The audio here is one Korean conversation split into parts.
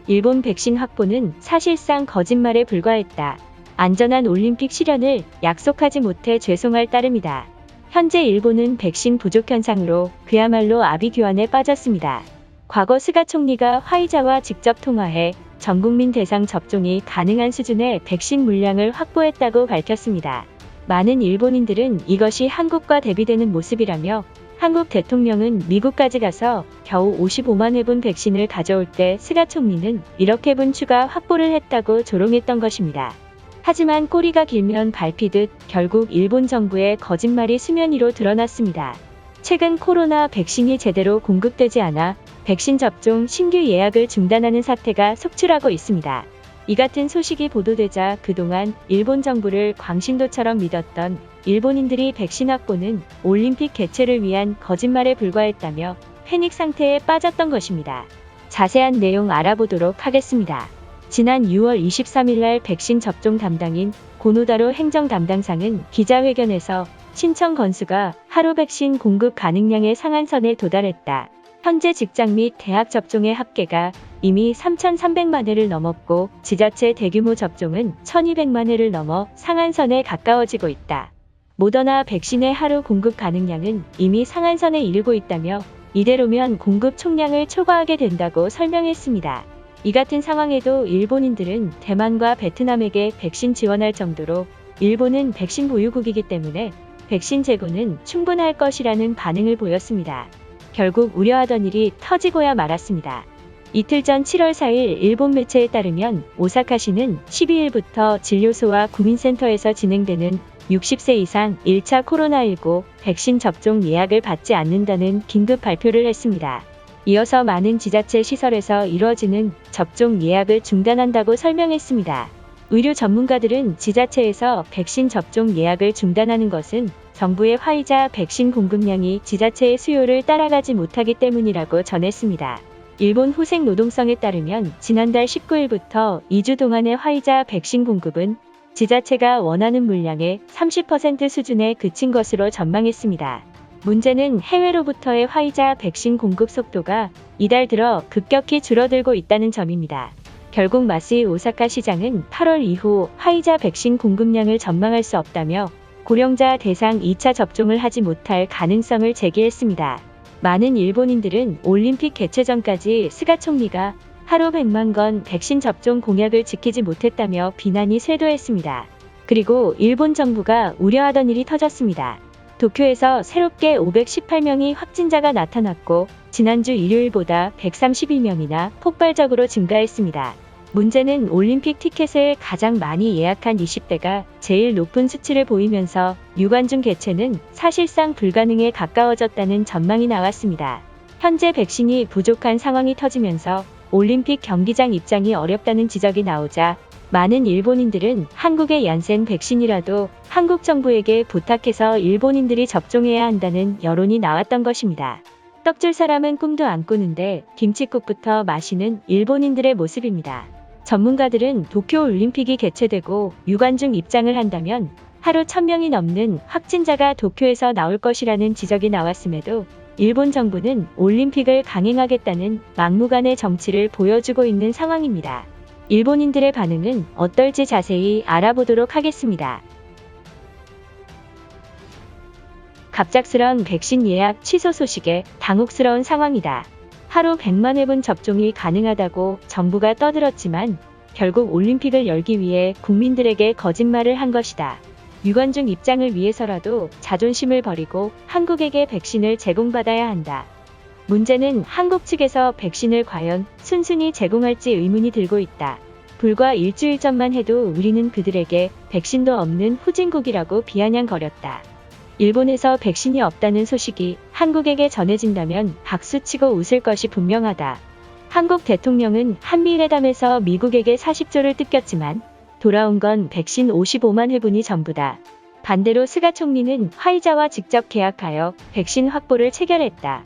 일본 백신 확보는 사실상 거짓말에 불과했다. 안전한 올림픽 실현을 약속하지 못해 죄송할 따름이다. 현재 일본은 백신 부족 현상으로 그야말로 아비규환에 빠졌습니다. 과거 스가 총리가 화이자와 직접 통화해 전국민 대상 접종이 가능한 수준의 백신 물량을 확보했다고 밝혔습니다. 많은 일본인들은 이것이 한국과 대비되는 모습이라며 한국 대통령은 미국까지 가서 겨우 55만 회분 백신을 가져올 때 스가 총리는 1억 회분 추가 확보를 했다고 조롱했던 것입니다. 하지만 꼬리가 길면 밟히듯 결국 일본 정부의 거짓말이 수면 위로 드러났습니다. 최근 코로나 백신이 제대로 공급되지 않아 백신 접종 신규 예약을 중단하는 사태가 속출하고 있습니다. 이 같은 소식이 보도되자 그동안 일본 정부를 광신도처럼 믿었던 일본인들이 백신 확보는 올림픽 개최를 위한 거짓말에 불과했다며 패닉 상태에 빠졌던 것입니다. 자세한 내용 알아보도록 하겠습니다. 지난 6월 23일 날 백신 접종 담당인 고노다로 행정 담당상은 기자회견에서 신청 건수가 하루 백신 공급 가능량의 상한선에 도달했다. 현재 직장 및 대학 접종의 합계가 이미 3,300만 회를 넘었고 지자체 대규모 접종은 1,200만 회를 넘어 상한선에 가까워지고 있다. 모더나 백신의 하루 공급 가능량은 이미 상한선에 이르고 있다며 이대로면 공급 총량을 초과하게 된다고 설명했습니다. 이 같은 상황에도 일본인들은 대만과 베트남에게 백신 지원할 정도로 일본은 백신 보유국이기 때문에 백신 재고는 충분할 것이라는 반응을 보였습니다. 결국 우려하던 일이 터지고야 말았습니다. 이틀 전 7월 4일 일본 매체에 따르면 오사카시는 12일부터 진료소와 구민센터에서 진행되는 60세 이상 1차 코로나19 백신 접종 예약을 받지 않는다는 긴급 발표를 했습니다. 이어서 많은 지자체 시설에서 이루어지는 접종 예약을 중단한다고 설명했습니다. 의료 전문가들은 지자체에서 백신 접종 예약을 중단하는 것은 정부의 화이자 백신 공급량이 지자체의 수요를 따라가지 못하기 때문이라고 전했습니다. 일본 후생노동성에 따르면 지난달 19일부터 2주 동안의 화이자 백신 공급은 지자체가 원하는 물량의 30% 수준에 그친 것으로 전망했습니다. 문제는 해외로부터의 화이자 백신 공급 속도가 이달 들어 급격히 줄어들고 있다는 점입니다. 결국 마쓰이 오사카 시장은 8월 이후 화이자 백신 공급량을 전망할 수 없다며 고령자 대상 2차 접종을 하지 못할 가능성을 제기했습니다. 많은 일본인들은 올림픽 개최 전까지 스가 총리가 하루 100만 건 백신 접종 공약을 지키지 못했다며 비난이 쇄도했습니다. 그리고 일본 정부가 우려하던 일이 터졌습니다. 도쿄에서 새롭게 518명이 확진자가 나타났고 지난주 일요일보다 132명이나 폭발적으로 증가했습니다. 문제는 올림픽 티켓을 가장 많이 예약한 20대가 제일 높은 수치를 보이면서 유관중 개최는 사실상 불가능에 가까워졌다는 전망이 나왔습니다. 현재 백신이 부족한 상황이 터지면서 올림픽 경기장 입장이 어렵다는 지적이 나오자 많은 일본인들은 한국의 얀센 백신이라도 한국 정부에게 부탁해서 일본인들이 접종해야 한다는 여론이 나왔던 것입니다. 떡줄 사람은 꿈도 안 꾸는데 김칫국부터 마시는 일본인들의 모습입니다. 전문가들은 도쿄 올림픽이 개최되고 유관중 입장을 한다면 하루 1,000명이 넘는 확진자가 도쿄에서 나올 것이라는 지적이 나왔음에도 일본 정부는 올림픽을 강행하겠다는 막무가내 정치를 보여주고 있는 상황입니다. 일본인들의 반응은 어떨지 자세히 알아보도록 하겠습니다. 갑작스런 백신 예약 취소 소식에 당혹스러운 상황이다. 하루 100만 회분 접종이 가능하다고 정부가 떠들었지만 결국 올림픽을 열기 위해 국민들에게 거짓말을 한 것이다. 유관중 입장을 위해서라도 자존심을 버리고 한국에게 백신을 제공받아야 한다. 문제는 한국 측에서 백신을 과연 순순히 제공할지 의문이 들고 있다. 불과 일주일 전만 해도 우리는 그들에게 백신도 없는 후진국이라고 비아냥거렸다. 일본에서 백신이 없다는 소식이 한국에게 전해진다면 박수치고 웃을 것이 분명하다. 한국 대통령은 한미회담에서 미국에게 40조를 뜯겼지만 돌아온 건 백신 55만 회분이 전부다. 반대로 스가 총리는 화이자와 직접 계약하여 백신 확보를 체결했다.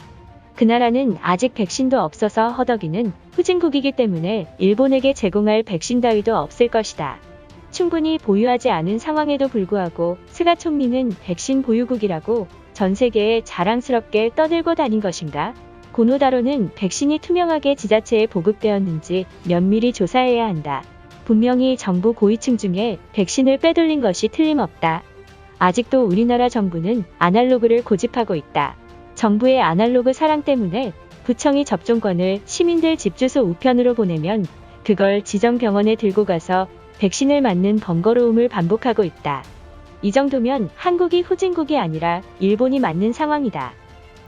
그 나라는 아직 백신도 없어서 허덕이는 후진국이기 때문에 일본에게 제공할 백신 따위도 없을 것이다. 충분히 보유하지 않은 상황에도 불구하고 스가 총리는 백신 보유국이라고 전 세계에 자랑스럽게 떠들고 다닌 것인가? 고노다로는 백신이 투명하게 지자체에 보급되었는지 면밀히 조사해야 한다. 분명히 정부 고위층 중에 백신을 빼돌린 것이 틀림없다. 아직도 우리나라 정부는 아날로그를 고집하고 있다. 정부의 아날로그 사랑 때문에 구청이 접종권을 시민들 집 주소 우편으로 보내면 그걸 지정 병원에 들고 가서 백신을 맞는 번거로움을 반복하고 있다. 이 정도면 한국이 후진국이 아니라 일본이 맞는 상황이다.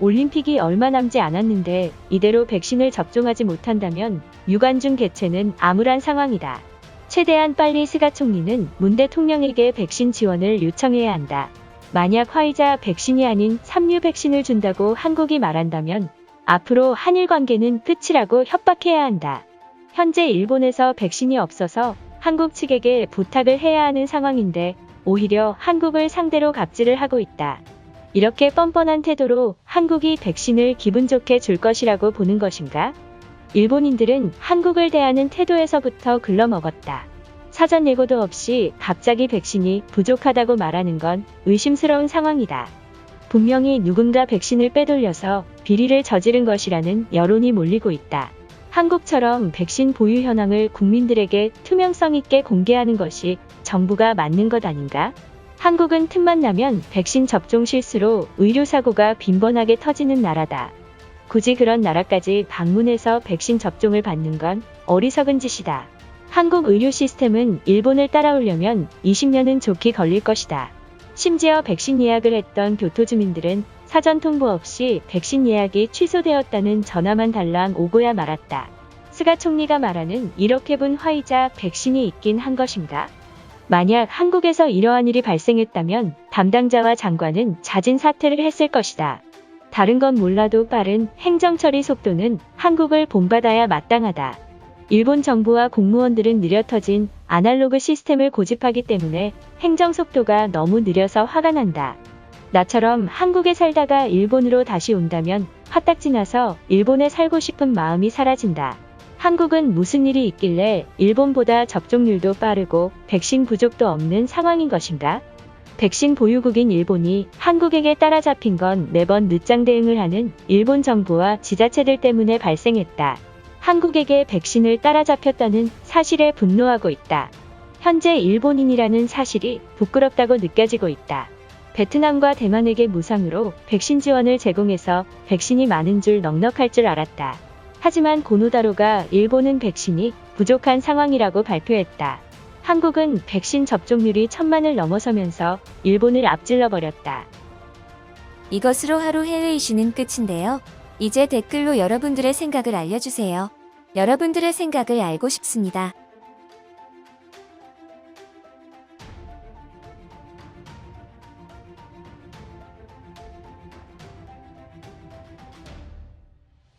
올림픽이 얼마 남지 않았는데 이대로 백신을 접종하지 못한다면 유관중 개최는 암울한 상황이다. 최대한 빨리 스가 총리는 문 대통령에게 백신 지원을 요청해야 한다. 만약 화이자 백신이 아닌 삼류 백신을 준다고 한국이 말한다면 앞으로 한일 관계는 끝이라고 협박해야 한다. 현재 일본에서 백신이 없어서 한국 측에게 부탁을 해야 하는 상황인데 오히려 한국을 상대로 갑질을 하고 있다. 이렇게 뻔뻔한 태도로 한국이 백신을 기분 좋게 줄 것이라고 보는 것인가? 일본인들은 한국을 대하는 태도에서부터 글러먹었다. 사전 예고도 없이 갑자기 백신이 부족하다고 말하는 건 의심스러운 상황이다. 분명히 누군가 백신을 빼돌려서 비리를 저지른 것이라는 여론이 몰리고 있다. 한국처럼 백신 보유 현황을 국민들에게 투명성 있게 공개하는 것이 정부가 맞는 것 아닌가? 한국은 틈만 나면 백신 접종 실수로 의료사고가 빈번하게 터지는 나라다. 굳이 그런 나라까지 방문해서 백신 접종을 받는 건 어리석은 짓이다. 한국 의료 시스템은 일본을 따라오려면 20년은 좋게 걸릴 것이다. 심지어 백신 예약을 했던 교토 주민들은 사전 통보 없이 백신 예약이 취소되었다는 전화만 달랑 오고야 말았다. 스가 총리가 말하는 이렇게 분 화이자 백신이 있긴 한 것인가? 만약 한국에서 이러한 일이 발생했다면 담당자와 장관은 자진 사퇴를 했을 것이다. 다른 건 몰라도 빠른 행정 처리 속도는 한국을 본받아야 마땅하다. 일본 정부와 공무원들은 느려 터진 아날로그 시스템을 고집하기 때문에 행정 속도가 너무 느려서 화가 난다. 나처럼 한국에 살다가 일본으로 다시 온다면 화딱지 나서 일본에 살고 싶은 마음이 사라진다. 한국은 무슨 일이 있길래 일본보다 접종률도 빠르고 백신 부족도 없는 상황인 것인가? 백신 보유국인 일본이 한국에게 따라잡힌 건 매번 늦장 대응을 하는 일본 정부와 지자체들 때문에 발생했다. 한국에게 백신을 따라잡혔다는 사실에 분노하고 있다. 현재 일본인이라는 사실이 부끄럽다고 느껴지고 있다. 베트남과 대만에게 무상으로 백신 지원을 제공해서 백신이 많은 줄 넉넉할 줄 알았다. 하지만 고노다로가 일본은 백신이 부족한 상황이라고 발표했다. 한국은 백신 접종률이 1000만을 넘어서면서 일본을 앞질러 버렸다. 이것으로 하루 해외 이슈는 끝인데요. 이제 댓글로 여러분들의 생각을 알려주세요. 여러분들의 생각을 알고 싶습니다.